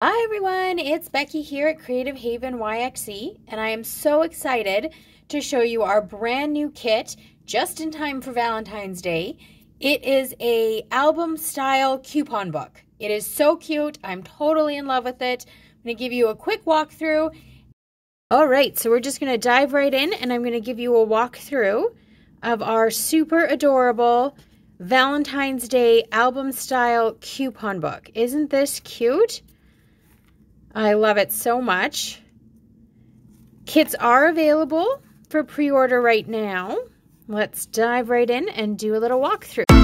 Hi everyone, it's Becky here at Creative Haven YXE, and I am so excited to show you our brand new kit just in time for Valentine's Day. It is a album style coupon book. It is so cute. I'm totally in love with it. I'm going to give you a quick walkthrough. All right, so we're just going to dive right in, and I'm going to give you a walkthrough of our super adorable Valentine's Day album style coupon book. Isn't this cute? I love it so much. Kits are available for pre-order right now. Let's dive right in and do a little walkthrough.